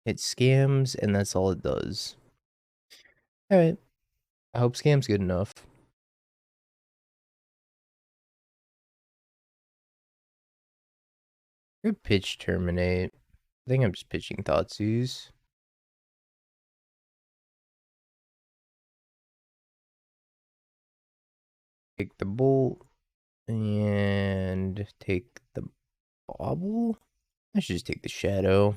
It scams, and that's all it does. Alright. I hope scam's good enough. Good pitch Terminate. I think I'm just pitching Thoughtseize. Take the bolt and take the bauble. I should just take the shadow.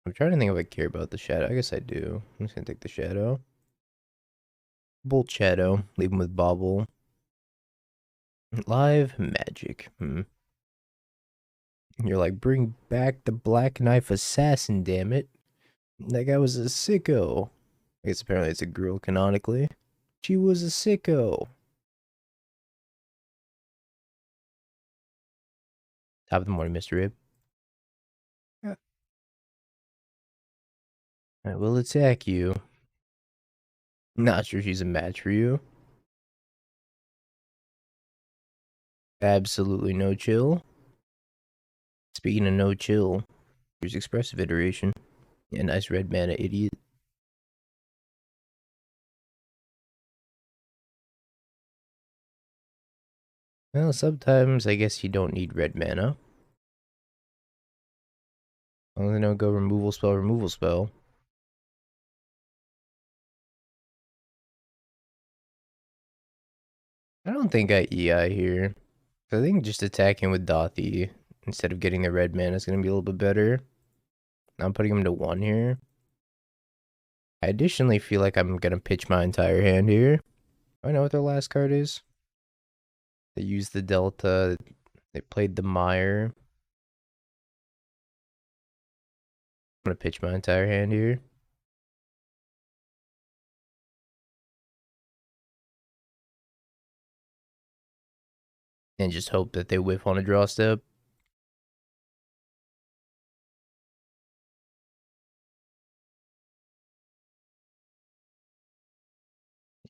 I'm trying to think if I care about the shadow. I guess I do. I'm just gonna take the shadow. Bolt shadow. Leave him with bauble. Live magic. You're like, bring back the Black Knife Assassin, damn it. That guy was a sicko. I guess apparently it's a girl canonically. She was a sicko. Top of the morning, Mr. Rib. I will attack you. Not sure she's a match for you. Absolutely no chill. Speaking of no chill, here's expressive iteration. Yeah, nice red mana, idiot. Well, sometimes I guess you don't need red mana. As long as I don't go removal spell, removal spell. I don't think I EI here. I think just attacking with Dauthi instead of getting the red mana is going to be a little bit better. I'm putting him to 1 here. I additionally feel like I'm going to pitch my entire hand here. I know what their last card is. They used the Delta. They played the Mire. I'm going to pitch my entire hand here. And just hope that they whiff on a draw step.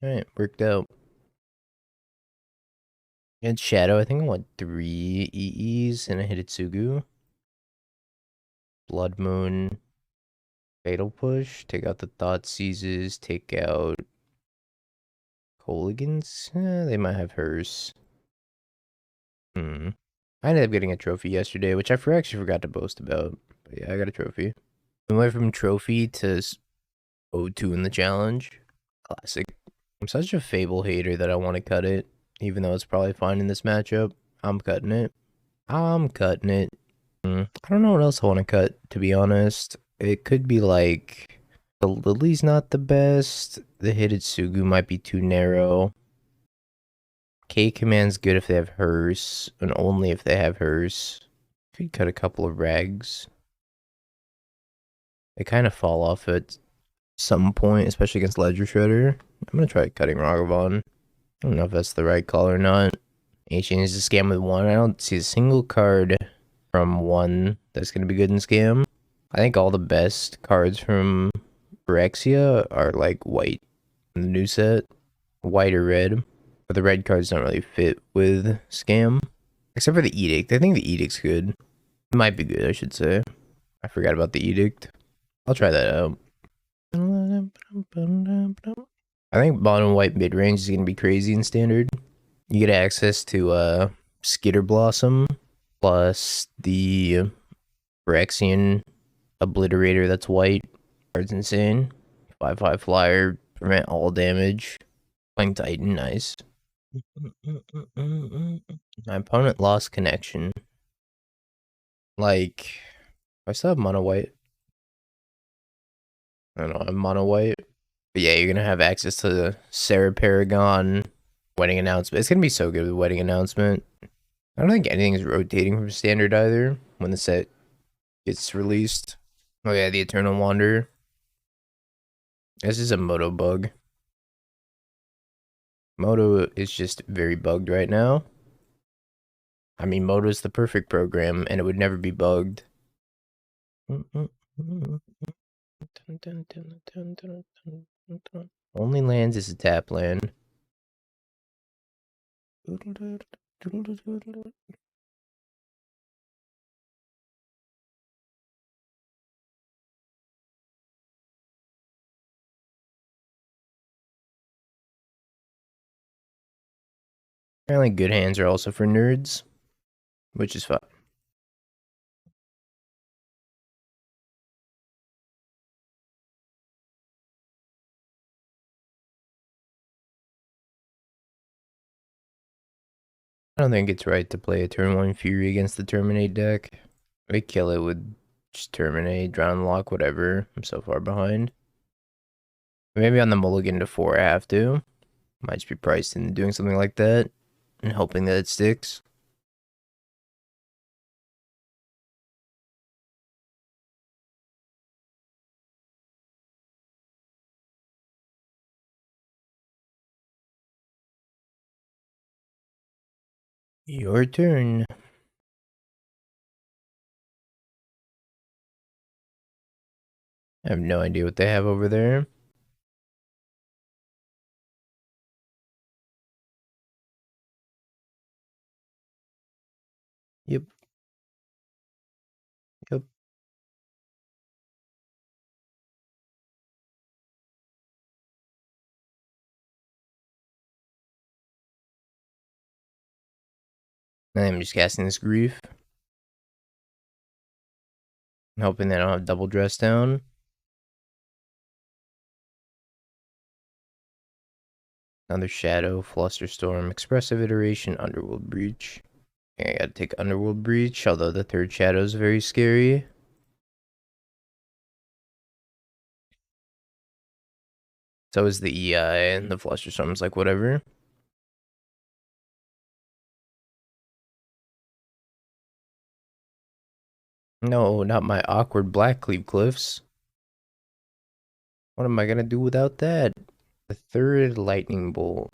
Alright, worked out. And Shadow, I think I want 3 EEs and a Hidetsugu. Blood Moon. Fatal Push. Take out the Thoughtseizes. Take out Kolaghan's. They might have hers. I ended up getting a trophy yesterday, which I actually forgot to boast about. But yeah, I got a trophy. We went from trophy to 0-2 in the challenge. Classic. I'm such a Fable hater that I want to cut it. Even though it's probably fine in this matchup. I'm cutting it. I'm cutting it. I don't know what else I want to cut, to be honest. It could be like... The Lily's not the best. The Hidetsugu might be too narrow. K command's good if they have hers, and only if they have hers. Could cut a couple of rags. They kind of fall off at some point, especially against Ledger Shredder. I'm gonna try cutting Ragavan. I don't know if that's the right call or not. Ancient is a scam with 1. I don't see a single card from 1 that's gonna be good in scam. I think all the best cards from Phyrexia are like white in the new set. White or red. But the red cards don't really fit with scam. Except for the Edict. I think the Edict's good. It might be good, I should say. I forgot about the Edict. I'll try that out. I think mono white mid-range is going to be crazy in standard. You get access to Skitter Blossom plus the Phyrexian Obliterator that's white. Card's insane. 5/5 flyer, prevent all damage. Playing Titan, nice. My opponent lost connection. Like, I still have mono white. I don't know, I'm mono white. But yeah, you're gonna have access to the Sarah Paragon wedding announcement. It's gonna be so good with wedding announcement. I don't think anything is rotating from standard either when the set gets released. Oh yeah, the Eternal Wanderer. This is a Moto bug. Moto is just very bugged right now. I mean, Moto is the perfect program, and it would never be bugged. Only lands is a tap land. Apparently good hands are also for nerds, which is fine. I don't think it's right to play a turn 1 Fury against the Terminate deck. I kill it with just Terminate, Drown Lock, whatever. I'm so far behind. Maybe on the mulligan to 4 I have to. Might just be priced into doing something like that and hoping that it sticks. Your turn. I have no idea what they have over there. Yep. Yep. I'm just casting this Grief. Hoping that I don't have double dress down. Another Shadow, Flusterstorm, Expressive Iteration, Underworld Breach. Okay, I gotta take Underworld Breach, although the third Shadow is very scary. So is the EI, and the Flusterstorm's like, whatever. No, not my awkward Blackcleave Cliffs. What am I gonna do without that? The third Lightning Bolt.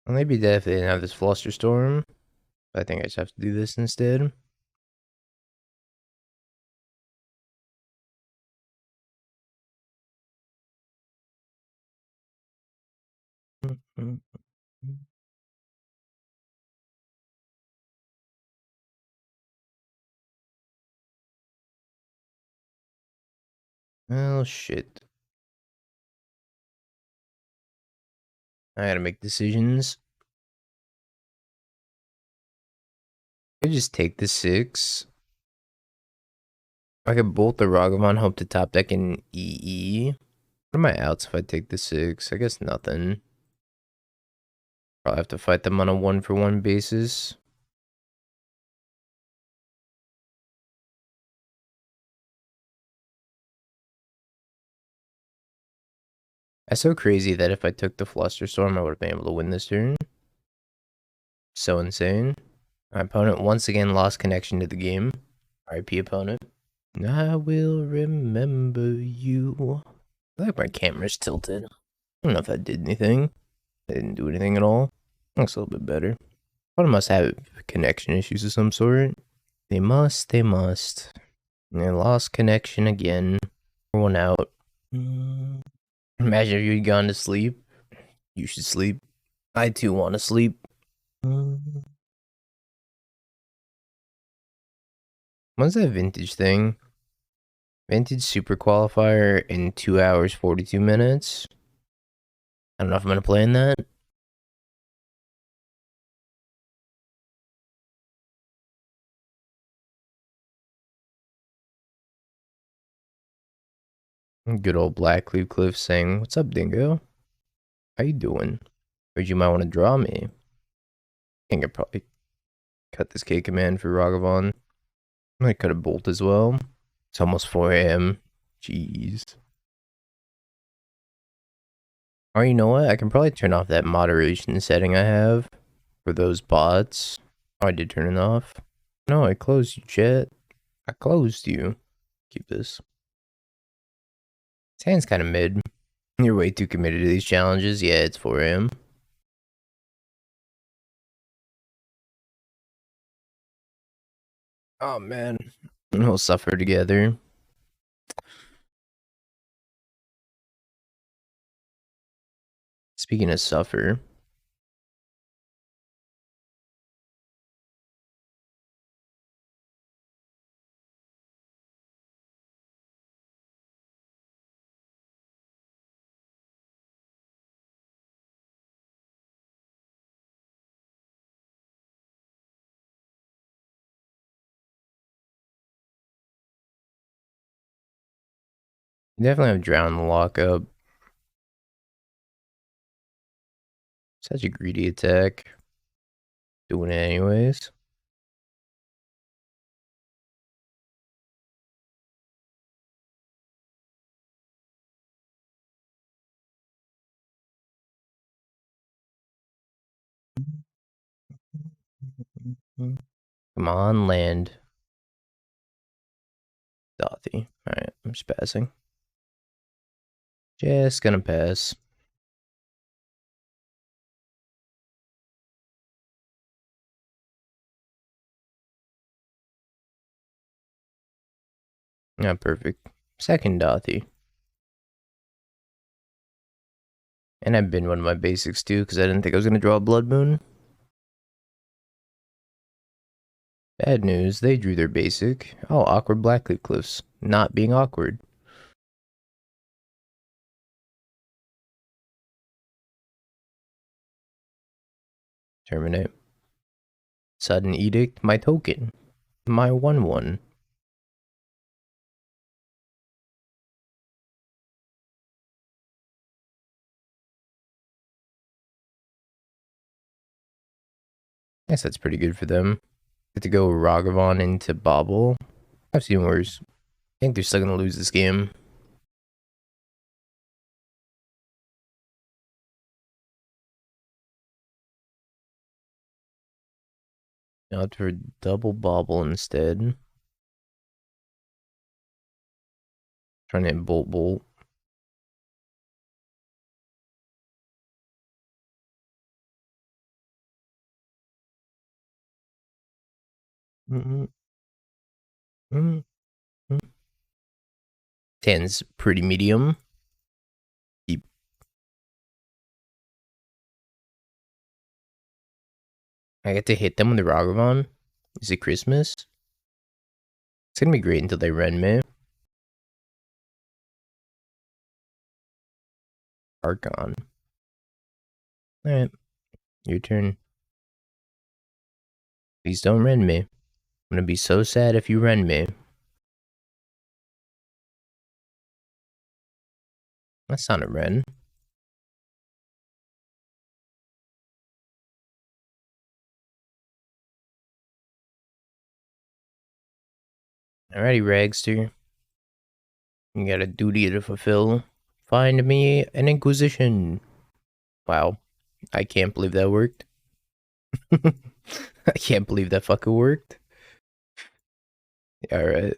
Well, maybe Death didn't have this Flusterstorm. But I think I just have to do this instead. Oh, shit. I gotta make decisions. I just take the 6. I could bolt the Ragavan, hope to top deck in EE. What are my outs if I take the 6? I guess nothing. Probably have to fight them on a 1-for-1 basis. That's so crazy that if I took the Flusterstorm, I would have been able to win this turn. So insane. My opponent once again lost connection to the game. RIP opponent. I will remember you. I feel like my camera's tilted. I don't know if that did anything. It didn't do anything at all. Looks a little bit better. One must have connection issues of some sort. They must. And I lost connection again. One out. Imagine if you'd gone to sleep. You should sleep. I too want to sleep. What's that vintage thing? Vintage super qualifier in 2 hours 42 minutes. I don't know if I'm gonna play in that. Good old Blackcleave Cliffs saying, "What's up, Dingo? How you doing? Heard you might want to draw me." I think I probably cut this K command for Ragavan. I might cut a bolt as well. It's almost 4 a.m. Jeez. Oh, you know what? I can probably turn off that moderation setting I have for those bots. Oh, I did turn it off. No, I closed you, chat. I closed you. Keep this. This hand's kind of mid. You're way too committed to these challenges. Yeah, it's 4 a.m. Oh, man. We'll suffer together. Speaking of suffer, Definitely have Drown the Lockup. Such a greedy attack. Doing it anyways. Come on, land. Dauthi. Alright, I'm just passing. Just gonna pass. Yeah, perfect. Second Dauthi. And I binned one of my basics too, because I didn't think I was gonna draw a Blood Moon. Bad news, they drew their basic. Oh, awkward Blackcleave Cliffs. Not being awkward. Terminate. Sudden Edict, my token. My 1/1. Guess that's pretty good for them. Get to go Ragavan into Bobble. I've seen worse. I think they're still gonna lose this game. Out for double Bobble instead. Trying to hit Bolt. Mm-hmm. 10's pretty medium. Keep. I get to hit them with the Ragavan. Is it Christmas? It's gonna be great until they rend me. Archon. Alright. Your turn. Please don't rend me. I'm gonna be so sad if you rend me. That's not a rend. Alrighty, Ragster. You got a duty to fulfill. Find me an Inquisition. Wow. I can't believe that worked. I can't believe that fucking worked. Alright.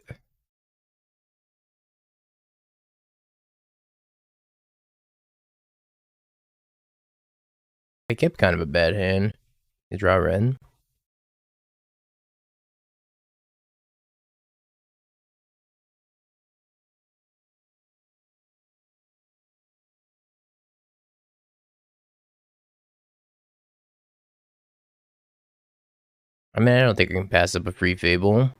I kept kind of a bad hand. You draw Ren. I mean, I don't think I can pass up a free Fable.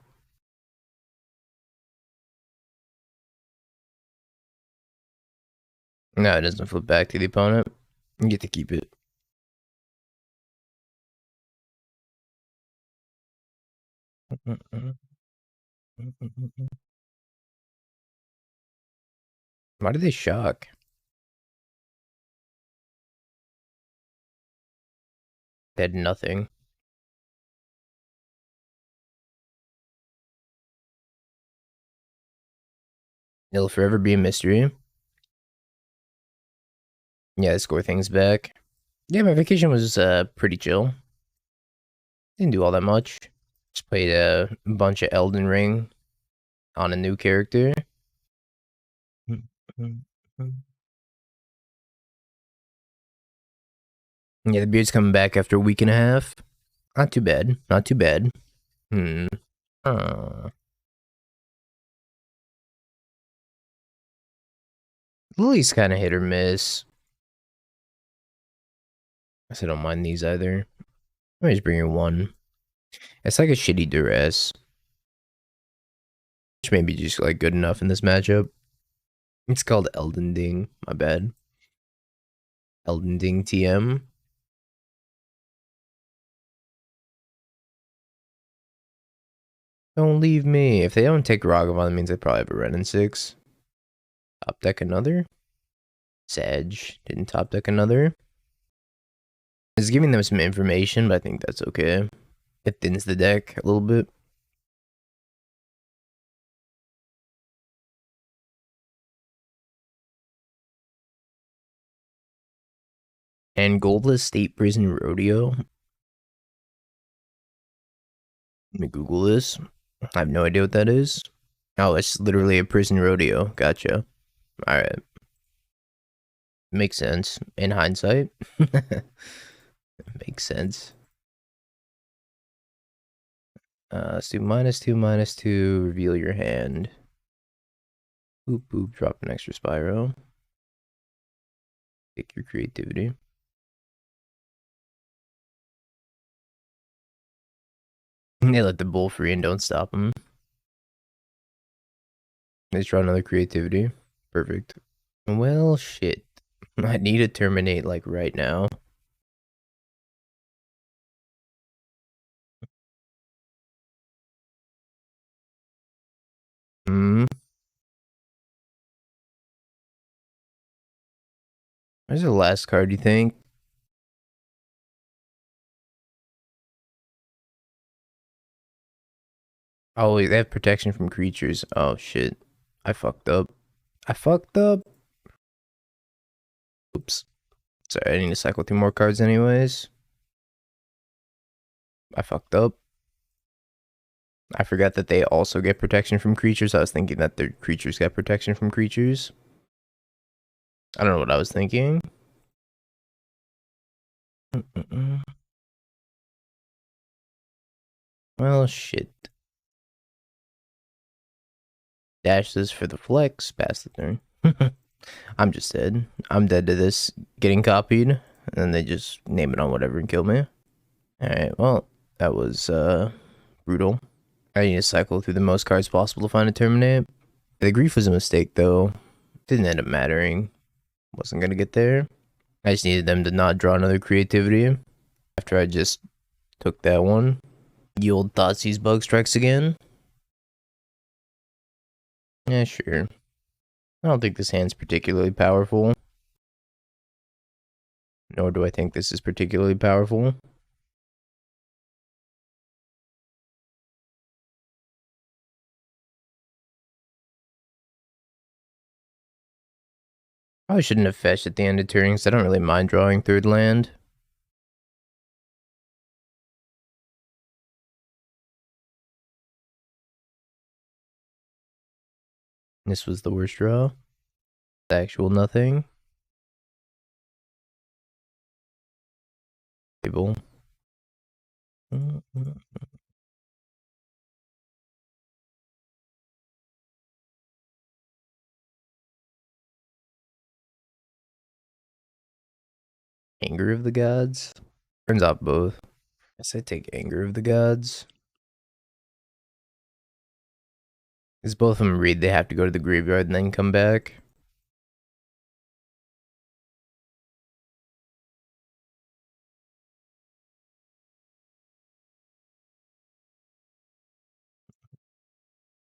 No, it doesn't flip back to the opponent. You get to keep it. Why did they shock? They had nothing. It'll forever be a mystery. Yeah, the score things back. Yeah, my vacation was pretty chill. Didn't do all that much. Just played a bunch of Elden Ring on a new character. Yeah, the beard's coming back after a week and a half. Not too bad. Not too bad. Lily's kind of hit or miss. I said I don't mind these either. Let me just bring her one. It's like a shitty duress. Which may be just like good enough in this matchup. It's called Elden Ding. My bad. Elden Ding TM. Don't leave me. If they don't take Ragavan, that means they probably have a Ren in 6. Top deck another. Sag didn't top deck another. It's giving them some information, but I think that's okay. It thins the deck a little bit. And Goldless State Prison Rodeo. Let me Google this. I have no idea what that is. Oh, it's literally a prison rodeo. Gotcha. Alright. Makes sense. In hindsight. Makes sense. Let's do -2/-2, reveal your hand. Boop boop, drop an extra Spyro. Pick your creativity. They let the bull free and don't stop him. Let's draw another creativity. Perfect. Well, shit. I need to terminate like right now. Where's the last card, you think? Oh, wait, they have protection from creatures. Oh, shit. I fucked up. Oops. Sorry, I need to cycle through more cards anyways. I fucked up. I forgot that they also get protection from creatures. I was thinking that their creatures get protection from creatures. I don't know what I was thinking. Well, shit. Dash this for the flex. Pass the turn. I'm just dead. I'm dead to this getting copied. And then they just name it on whatever and kill me. Alright, well, that was brutal. I need to cycle through the most cards possible to find a Terminate. The grief was a mistake, though. Didn't end up mattering. Wasn't gonna get there. I just needed them to not draw another creativity after I just took that one. The old Thoughtseize bug strikes again. Yeah, sure. I don't think this hand's particularly powerful. Nor do I think this is particularly powerful. Probably shouldn't have fetched at the end of turn because I don't really mind drawing third land. This was the worst draw. The actual nothing. Fable. Anger of the Gods. Turns out both. I guess I take Anger of the Gods. Because both of them read they have to go to the graveyard and then come back.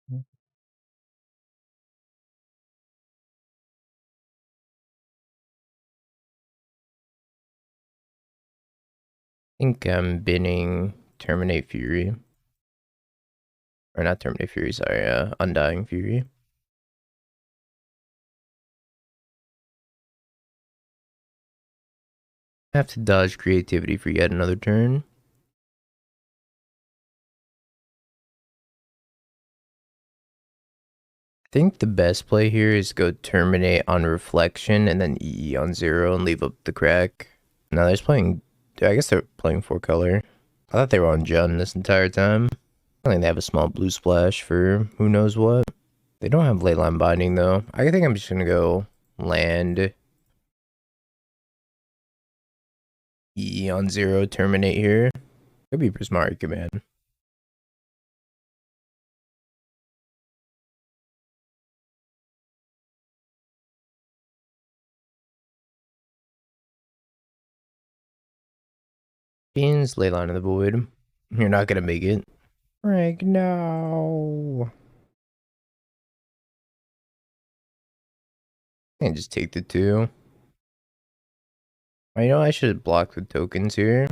I think I'm binning Terminate Fury. Or not Terminate Fury, sorry, Undying Fury. I have to dodge creativity for yet another turn. I think the best play here is go Terminate on Reflection and then EE on 0 and leave up the crack. No, they're playing, I guess they're playing 4-color. I thought they were on Jun this entire time. I think they have a small blue splash for who knows what. They don't have Leyline Binding though. I think I'm just gonna go land E on 0, Terminate here. Could be Prismari Command. Beans, Leyline of the Void. You're not gonna make it. Frank, no. And just take the 2. You know, I should block the tokens here.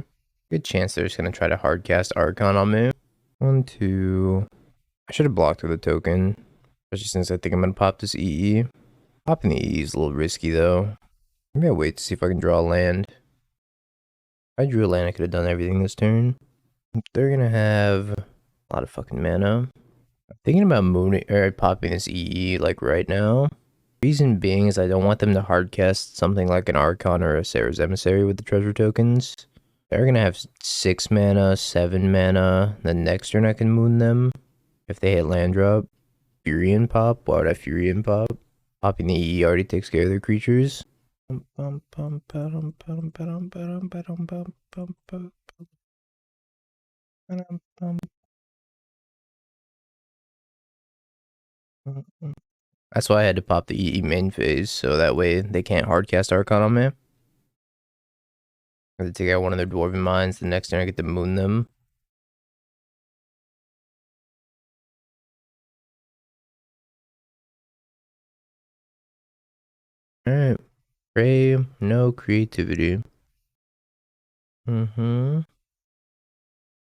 Good chance they're just gonna try to hardcast Archon on me. 1, 2. I should have blocked with a token. Especially since I think I'm gonna pop this EE. Popping the EE is a little risky though. Maybe I'll wait to see if I can draw a land. If I drew a land, I could have done everything this turn. They're gonna have a lot of fucking mana. I'm thinking about popping this EE like right now. Reason being is I don't want them to hardcast something like an Archon or a Sarah's Emissary with the treasure tokens. They're gonna have 6 mana, 7 mana. The next turn I can moon them. If they hit land drop. Furion pop? Why would I Furion pop? Popping the EE already takes care of their creatures. That's why I had to pop the EE main phase, so that way they can't hardcast Archon on me. If they take out one of their Dwarven Mines, the next turn I get to moon them. Alright. Pray, no creativity. No,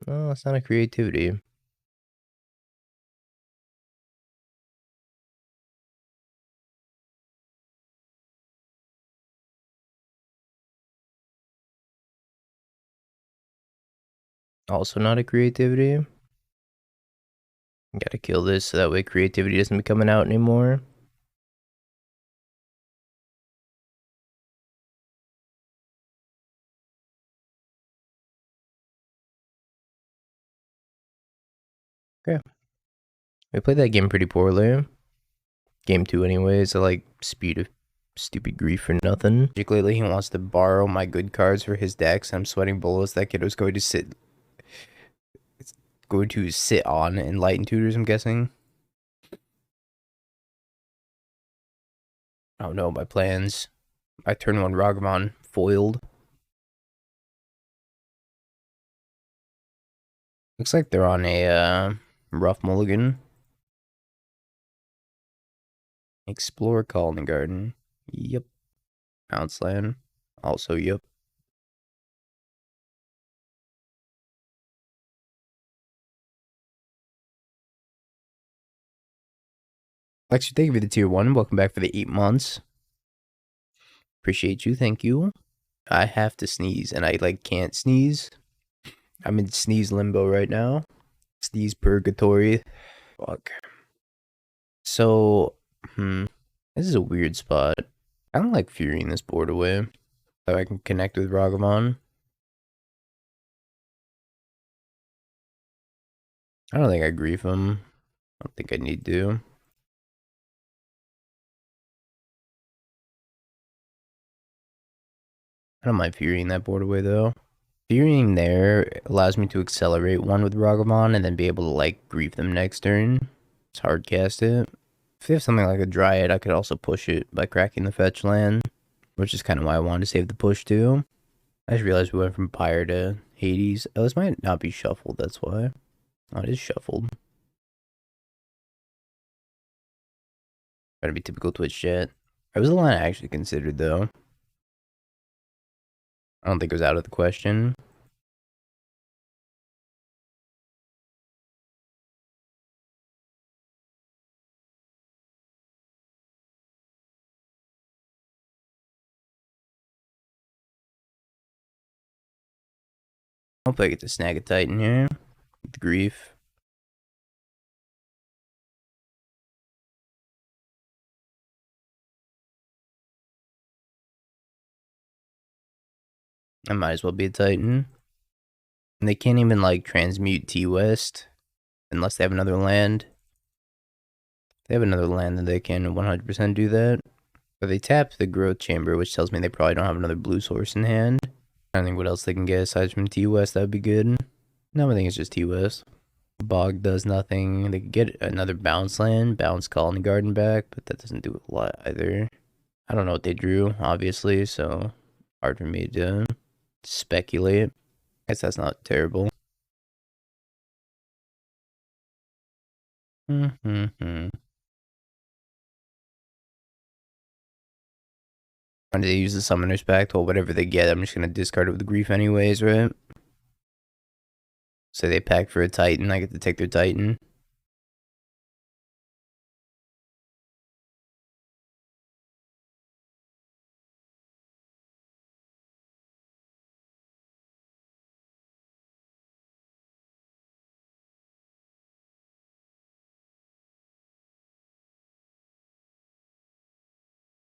it's not a creativity. Also not a creativity. Gotta kill this so that way creativity doesn't be coming out anymore. Okay. We played that game pretty poorly. Game 2 anyways. I like speed of stupid grief for nothing. Lately he wants to borrow my good cards for his decks. I'm sweating bullets that kid was going to sit on Enlightened Tutors, I'm guessing. Oh no, my plans. I turn 1 Ragavan foiled. Looks like they're on a rough mulligan. Explore Colony Garden. Yep. Pounce Land. Also, yep. Lexi, thank you for the tier 1. Welcome back for the 8 months. Appreciate you. Thank you. I have to sneeze, and I, like, can't sneeze. I'm in sneeze limbo right now. Sneeze purgatory. Fuck. So, this is a weird spot. I don't like Furying this board away. So I can connect with Ragavan. I don't think I grief him. I don't think I need to. I don't mind Furying that board away, though. Furying there allows me to accelerate one with Ragavan and then be able to, like, grief them next turn. It's hard cast it. If they have something like a Dryad, I could also push it by cracking the fetch land, which is kind of why I wanted to save the push, too. I just realized we went from Pyre to Hades. Oh, this might not be shuffled, that's why. Oh, it is shuffled. Gotta be typical Twitch chat. It was a line I actually considered, though. I don't think it was out of the question. Hope I get to snag a Titan here. With grief. I might as well be a Titan. And they can't even, like, transmute T-West unless they have another land. If they have another land, then they can 100% do that. But they tap the Growth Chamber, which tells me they probably don't have another blue source in hand. I don't think what else they can get aside from T-West, that would be good. No, I think it's just T-West. Bog does nothing. They could get another bounce land, bounce Colony Garden back, but that doesn't do a lot either. I don't know what they drew, obviously, so hard for me to speculate. I guess that's not terrible. When they use the Summoner's Pact, well, whatever they get, I'm just gonna discard it with Grief anyways, right? So they pack for a Titan, I get to take their Titan.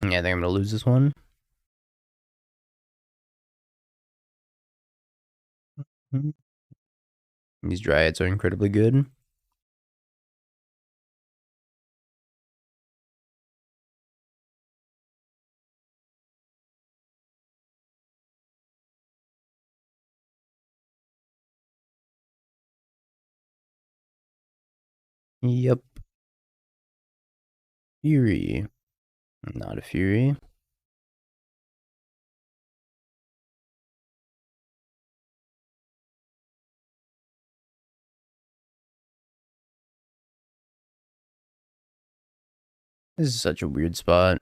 Yeah, I think I'm gonna lose this one. These Dryads are incredibly good. Yep. Fury. Not a Fury. This is such a weird spot.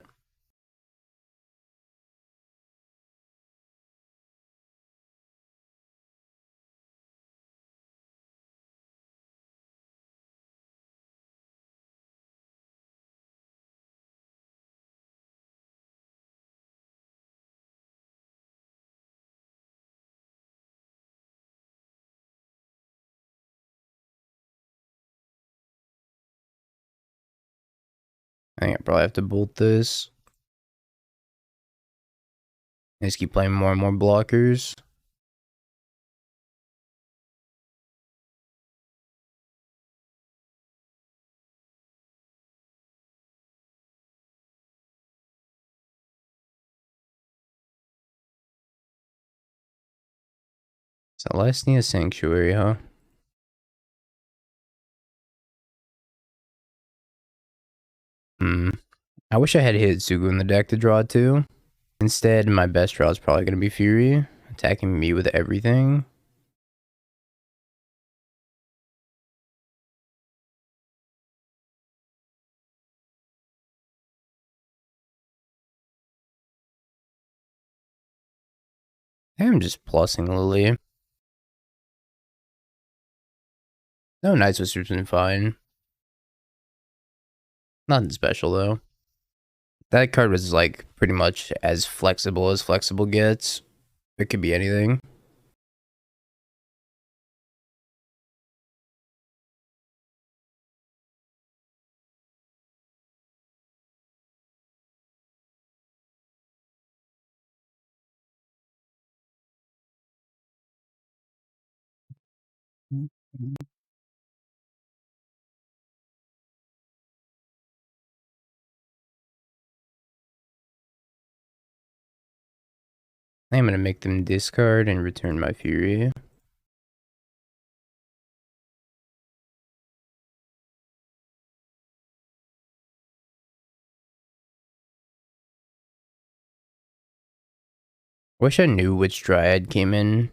I think I probably have to bolt this. I just keep playing more and more blockers. Celestia Sanctuary, huh? I wish I had Hidetsugu in the deck to draw too. Instead, my best draw is probably going to be Fury, attacking me with everything. I'm just plussing Lily. No, Night Sister's been fine. Nothing special though. That card was like pretty much as flexible gets. It could be anything. I'm gonna make them discard and return my Fury. Wish I knew which Dryad came in.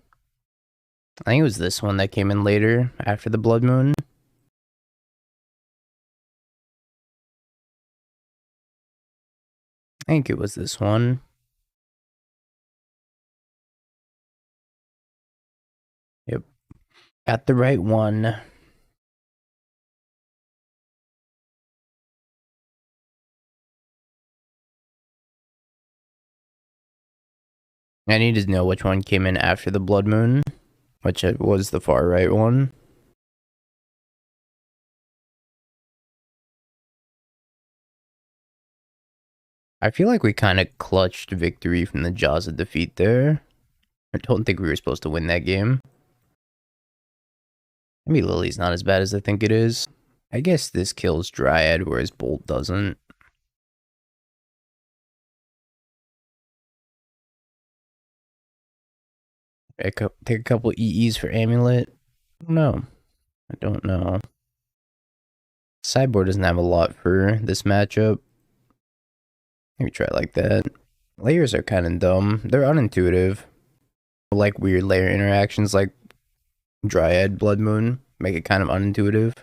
I think it was this one that came in later, after the Blood Moon. I think it was this one. Yep. Got the right one. I need to know which one came in after the Blood Moon, which was the far right one. I feel like we kind of clutched victory from the jaws of defeat there. I don't think we were supposed to win that game. Maybe Lily's not as bad as I think it is. I guess this kills Dryad, whereas Bolt doesn't. Take a couple EEs for Amulet. No, I don't know. Sideboard doesn't have a lot for this matchup. Maybe try it like that. Layers are kind of dumb. They're unintuitive. I like weird layer interactions like Dryad, Blood Moon. Make it kind of unintuitive.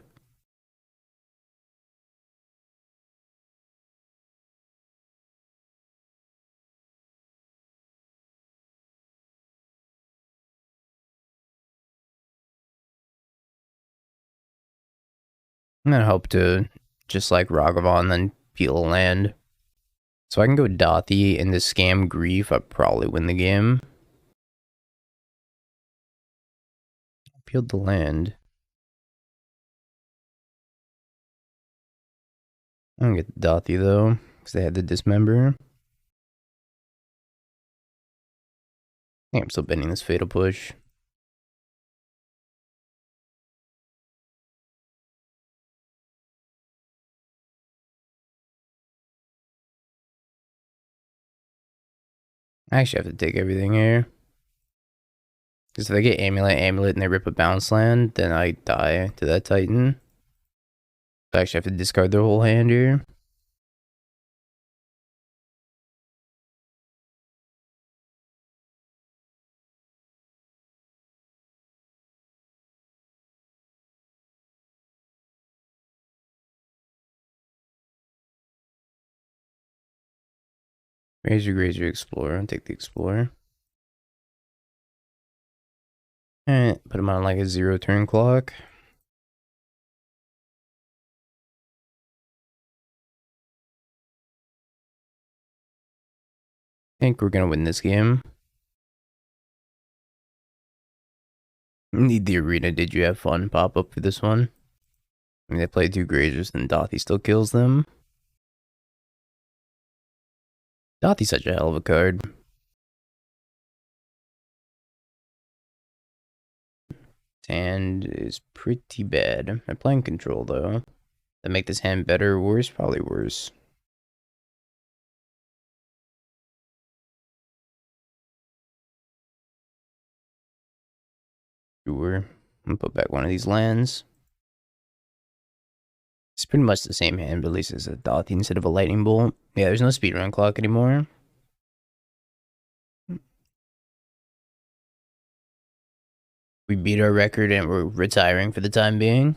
I'm gonna hope to just like Ragavan, then peel a land. So I can go Dauthi and the scam Grief. I'd probably win the game. Peeled the land. I'm gonna get Dauthi though, because they had the Dismember. I think I'm still bending this Fatal Push. I actually have to take everything here. Because if I get Amulet, and they rip a bounce land, then I die to that Titan. So I actually have to discard their whole hand here. Grazer, Explorer. I'll take the Explorer. Alright, put him on like a 0 turn clock. I think we're gonna win this game. Need the arena. Did you have fun? Pop up for this one. I mean, they play 2 Grazers, and Dauthi still kills them. Dauthi's such a hell of a card. Hand is pretty bad. I'm playing control though. That make this hand better or worse? Probably worse. Sure. I'm gonna put back one of these lands. It's pretty much the same hand, but at least it's a Dauthi instead of a lightning bolt. Yeah, there's no speedrun clock anymore. We beat our record and we're retiring for the time being.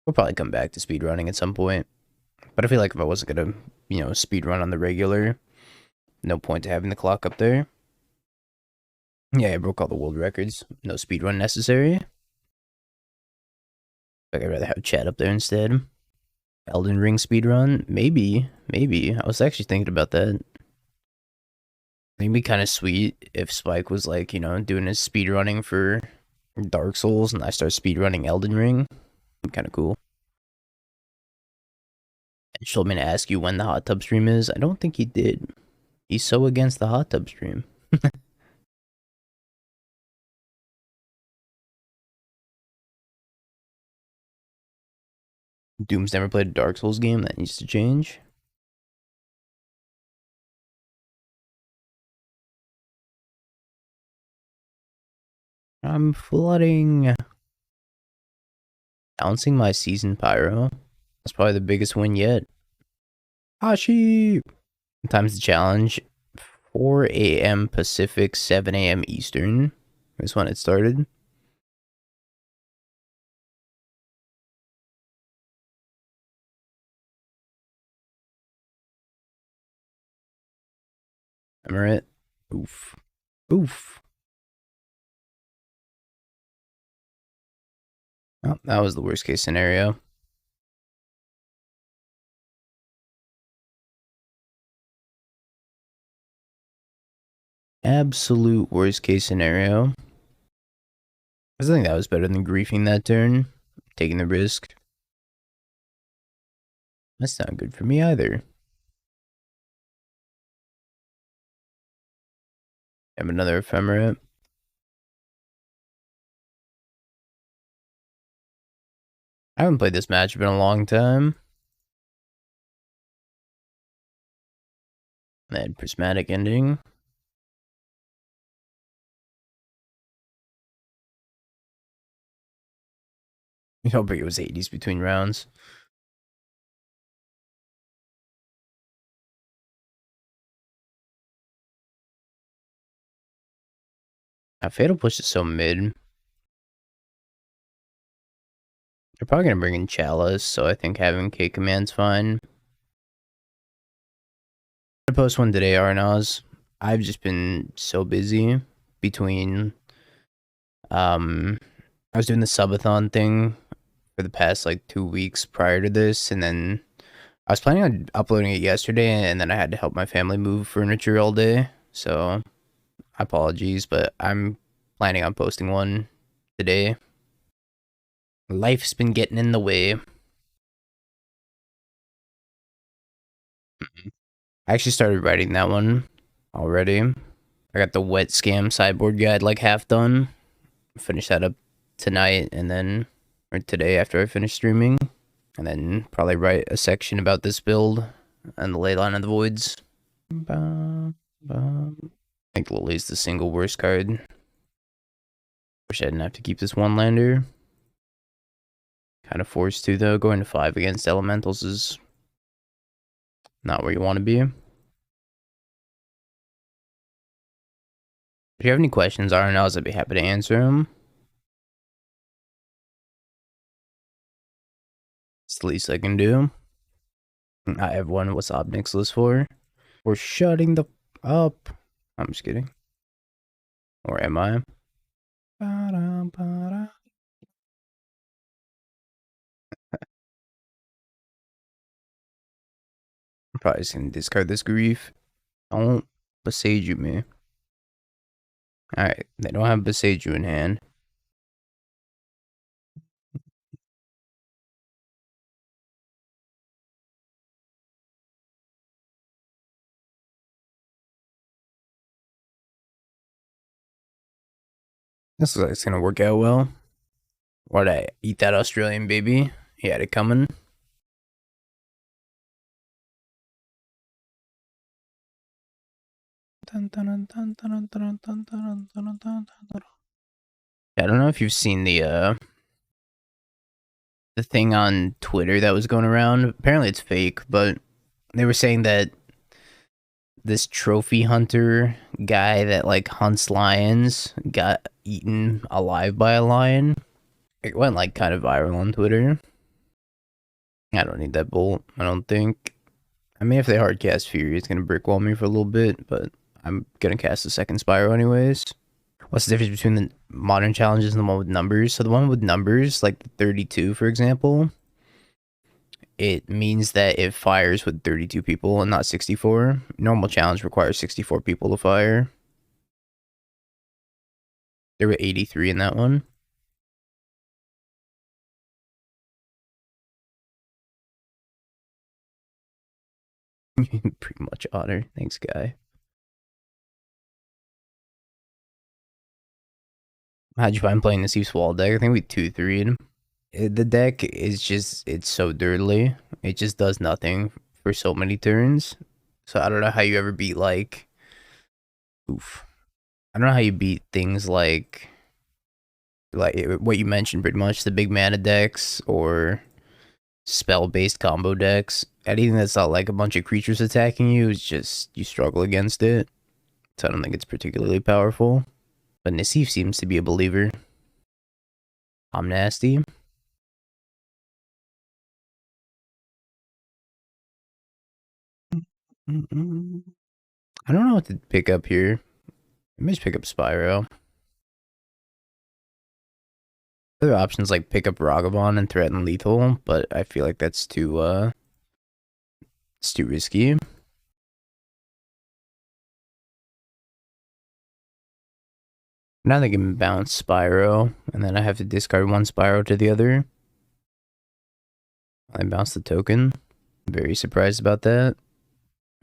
We'll probably come back to speedrunning at some point. But I feel like if I wasn't gonna, speedrun on the regular, no point to having the clock up there. Yeah, I broke all the world records. No speedrun necessary. Like, I'd rather have chat up there instead. Elden Ring speedrun? Maybe. I was actually thinking about that. I think it'd be kind of sweet if Spike was like, doing his speedrunning for Dark Souls and I start speedrunning Elden Ring. Kind of cool. And she told me to ask you when the hot tub stream is. I don't think he did. He's so against the hot tub stream. Doom's never played a Dark Souls game. That needs to change. I'm flooding. Bouncing my Seasoned Pyro. That's probably the biggest win yet. Hashi! Times the challenge. 4 a.m. Pacific, 7 a.m. Eastern. That's when it started. Terminate. Oof. Oh, that was the worst case scenario. Absolute worst case scenario. I think that was better than griefing that turn. Taking the risk. That's not good for me either. Have another Ephemerate. I haven't played this match in a long time. That prismatic ending. I don't think it was 80s between rounds. Fatal Push is so mid. They're probably going to bring in Chalice, so I think having K Command's fine. I post one today, Arnaz. I've just been so busy between I was doing the subathon thing for the past like 2 weeks prior to this, and then I was planning on uploading it yesterday, and then I had to help my family move furniture all day, so apologies, but I'm planning on posting one today. Life's been getting in the way. I actually started writing that one already. I got the wet scam sideboard guide like half done. Finish that up tonight and then, or today after I finish streaming. And then probably write a section about this build and the Leyline of the Voids. I think Lily's the single worst card. Wish I didn't have to keep this one lander. Kind of forced to though. Going to 5 against elementals is not where you want to be. If you have any questions, RNLs, I'd be happy to answer them. It's the least I can do. I have one. What's Obnix list for? We're shutting the up. I'm just kidding. Or am I? I'm probably just gonna discard this grief. Don't Besage me. Alright, they don't have Besage in hand. This looks like it's gonna work out well. Why'd I eat that Australian baby? He had it coming. I don't know if you've seen the thing on Twitter that was going around. Apparently it's fake, but they were saying that this trophy hunter guy that like hunts lions got eaten alive by a lion. It went like kind of viral on Twitter. I don't need that bolt, I don't think. I mean, if they hardcast Fury, it's gonna brick wall me for a little bit, but I'm gonna cast the second Spyro anyways. What's the difference between the modern challenges and the one with numbers? So the one with numbers, like the 32, for example, it means that it fires with 32 people and not 64. Normal challenge requires 64 people to fire. There were 83 in that one. Pretty much honor. Thanks, guy. How'd you find playing the Sea's Wall deck? I think we 2-3'd. The deck is just, it's so dirtly. It just does nothing for so many turns. So I don't know how you ever beat like, oof. I don't know how you beat things like what you mentioned pretty much, the big mana decks or spell-based combo decks. Anything that's not like a bunch of creatures attacking you is just, you struggle against it. So I don't think it's particularly powerful. But Nassif seems to be a believer. I'm nasty. I don't know what to pick up here. I may just pick up Spyro. Other options like pick up Ragavan and threaten lethal, but I feel like that's too it's too risky. Now they can bounce Spyro, and then I have to discard one Spyro to the other. I bounce the token. I'm very surprised about that.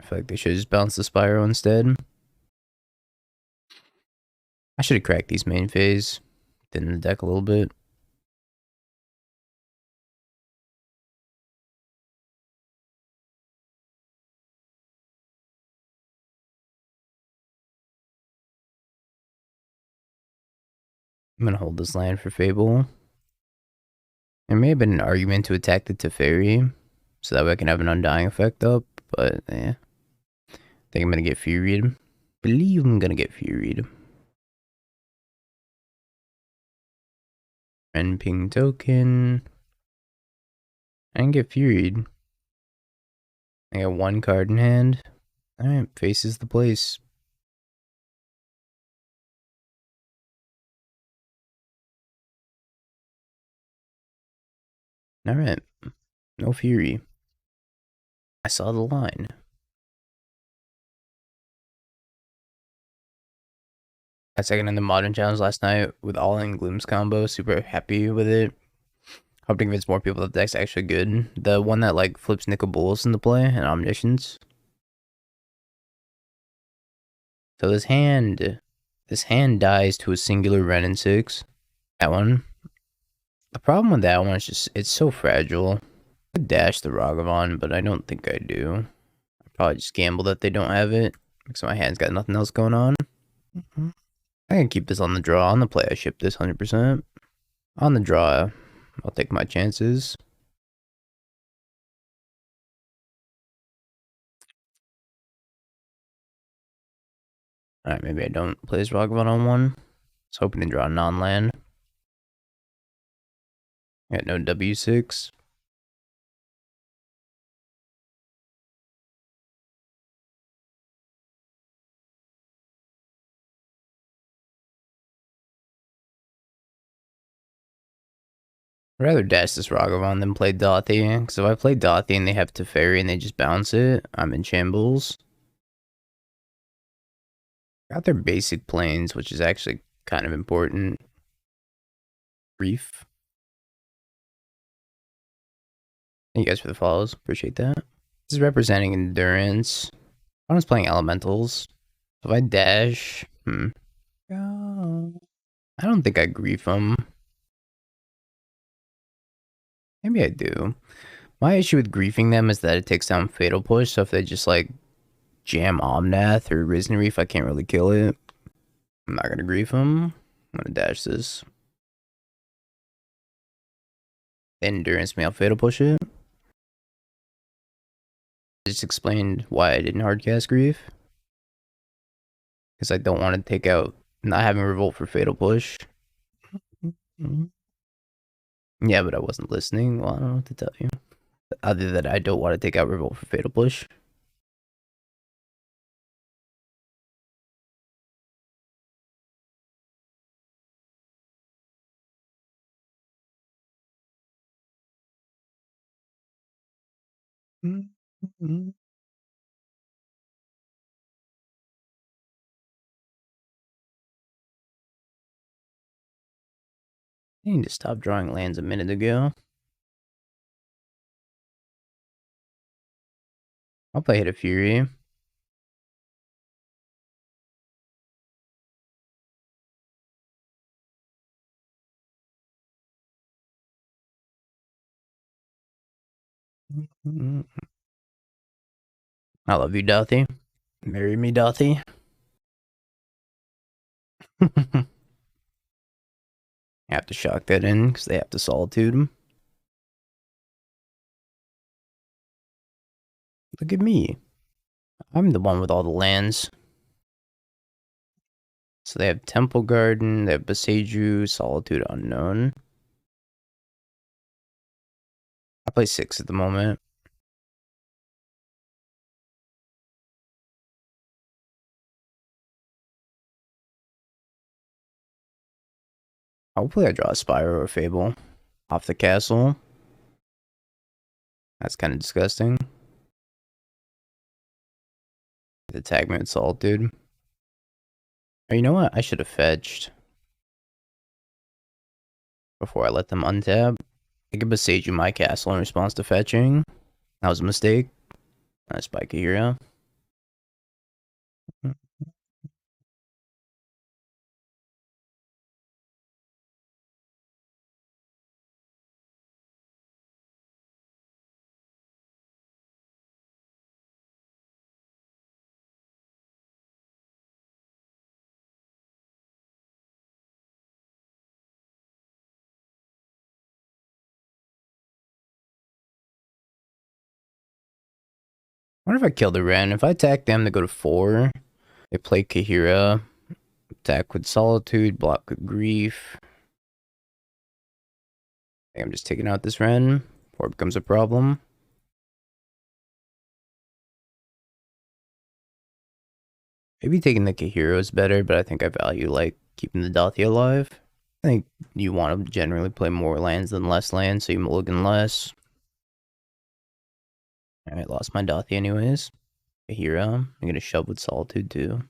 I feel like they should just bounce the Spyro instead. I should have cracked these main phase. Thin the deck a little bit. I'm gonna hold this land for Fable. There may have been an argument to attack the Teferi, so that way I can have an Undying effect up, but yeah. I think I'm gonna get Furied. Believe I'm gonna get Furied. And ping token. And get Furied. I got one card in hand. Alright, faces the place. Alright. No fury. I saw the line. I second in the modern challenge last night with all in Gloom's combo. Super happy with it. Hope to convince more people that the deck's actually good. The one that like flips Nicol Bolas into play and Omniscience. So this hand dies to a singular Ren and 6. That one. The problem with that one is just it's so fragile. I could dash the Ragavan, but I don't think I do. I probably just gamble that they don't have it because my hand's got nothing else going on. I can keep this on the draw. On the play, I ship this 100%. On the draw, I'll take my chances. Alright, maybe I don't play this Ragavan on one. I was hoping to draw a non-land. Got no W6. I'd rather dash this Ragavan than play Dauthi, because if I play Dauthi and they have Teferi and they just bounce it, I'm in shambles. Got their basic planes, which is actually kind of important. Brief. Thank you guys for the follows. Appreciate that. This is representing endurance. I was playing elementals. So if I dash, I don't think I grief them. Maybe I do. My issue with griefing them is that it takes down Fatal Push, so if they just like jam Omnath or Risen Reef, I can't really kill it. I'm not gonna grief them. I'm gonna dash this. Endurance me, I'll Fatal Push it. I just explained why I didn't hardcast grief. Because I don't want to take out not having Revolt for Fatal Push. Yeah, but I wasn't listening. Well, I don't know what to tell you. Other than I don't want to take out Revolt for Fatal Push. I need to stop drawing lands a minute ago. I'll play Hit of Fury. I love you, Dauthi. Marry me, Dauthi. I have to shock that in because they have to Solitude him. Look at me. I'm the one with all the lands. So they have Temple Garden, they have Boseiju, Solitude Unknown. I play 6 at the moment. Hopefully I draw a Spyro or Fable off the castle. That's kind of disgusting. The tag me with Solitude. Or you know what? I should have fetched before I let them untap. I could Boseiju my castle in response to fetching. That was a mistake. I spike a hero. I wonder if I kill the Ren. If I attack them, they go to 4. They play Kahira. Attack with Solitude, block with Grief. I think I'm just taking out this Ren before it becomes a problem. Maybe taking the Kahira is better, but I think I value like keeping the Dauthi alive. I think you want to generally play more lands than less lands, so you mulligan less. Alright, lost my Dauthi anyways. A hero. I'm gonna shove with Solitude too.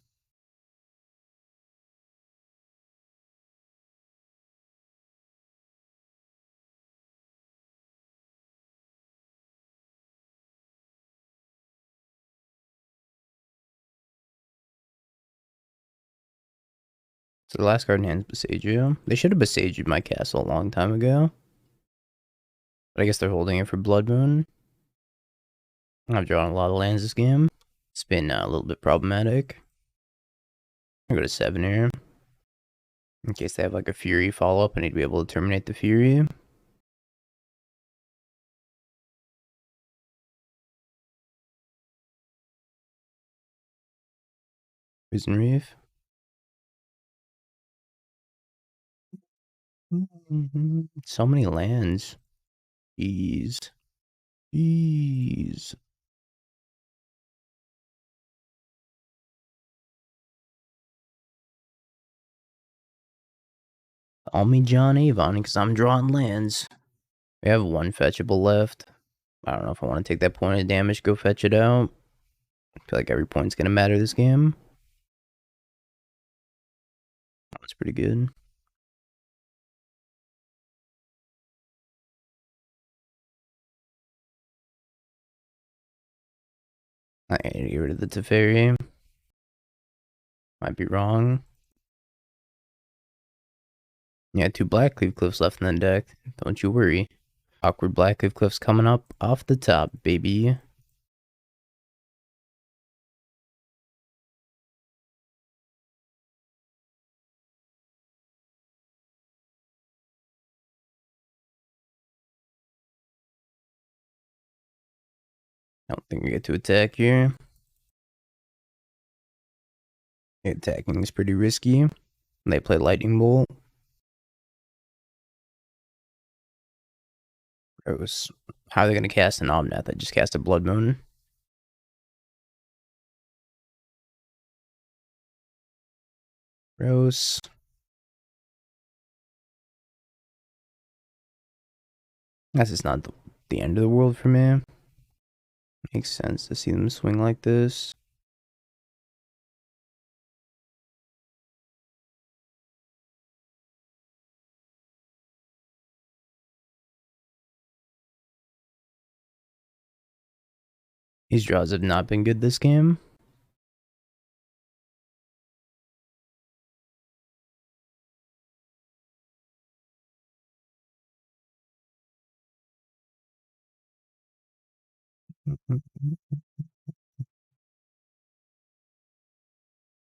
So the last card in hand is Besagio. They should have Besagied my castle a long time ago. But I guess they're holding it for Blood Moon. I've drawn a lot of lands this game. It's been a little bit problematic. I go to 7 here. In case they have like a Fury follow-up, I need to be able to terminate the Fury. Prison Reef. So many lands. Jeez. Jeez. Call me John Avon because I'm drawing lands. We have one fetchable left. I don't know if I want to take that point of damage, go fetch it out. I feel like every point's going to matter this game. That's pretty good. I need to get rid of the Teferi. Might be wrong. Yeah, 2 Blackcleave Cliffs left in the deck. Don't you worry. Awkward Blackcleave Cliffs coming up off the top, baby. I don't think we get to attack here. Attacking is pretty risky. They play Lightning Bolt. Gross. How are they going to cast an Omnath? I just cast a Blood Moon. Gross. That's just not the end of the world for me. Makes sense to see them swing like this. These draws have not been good this game.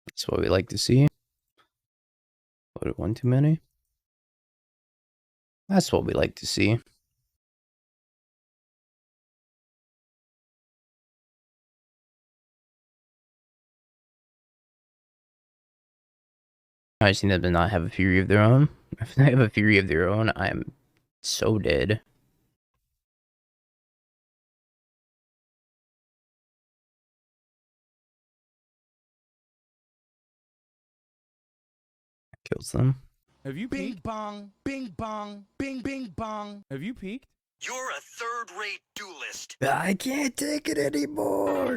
That's what we like to see. What, one too many? That's what we like to see. I just need them to not have a Fury of their own. If they have a Fury of their own, I'm so dead. Kills them. Have you peeked? Bing bong, bing bong, bing bing bong. Have you peeked? You're a third-rate duelist. I can't take it anymore.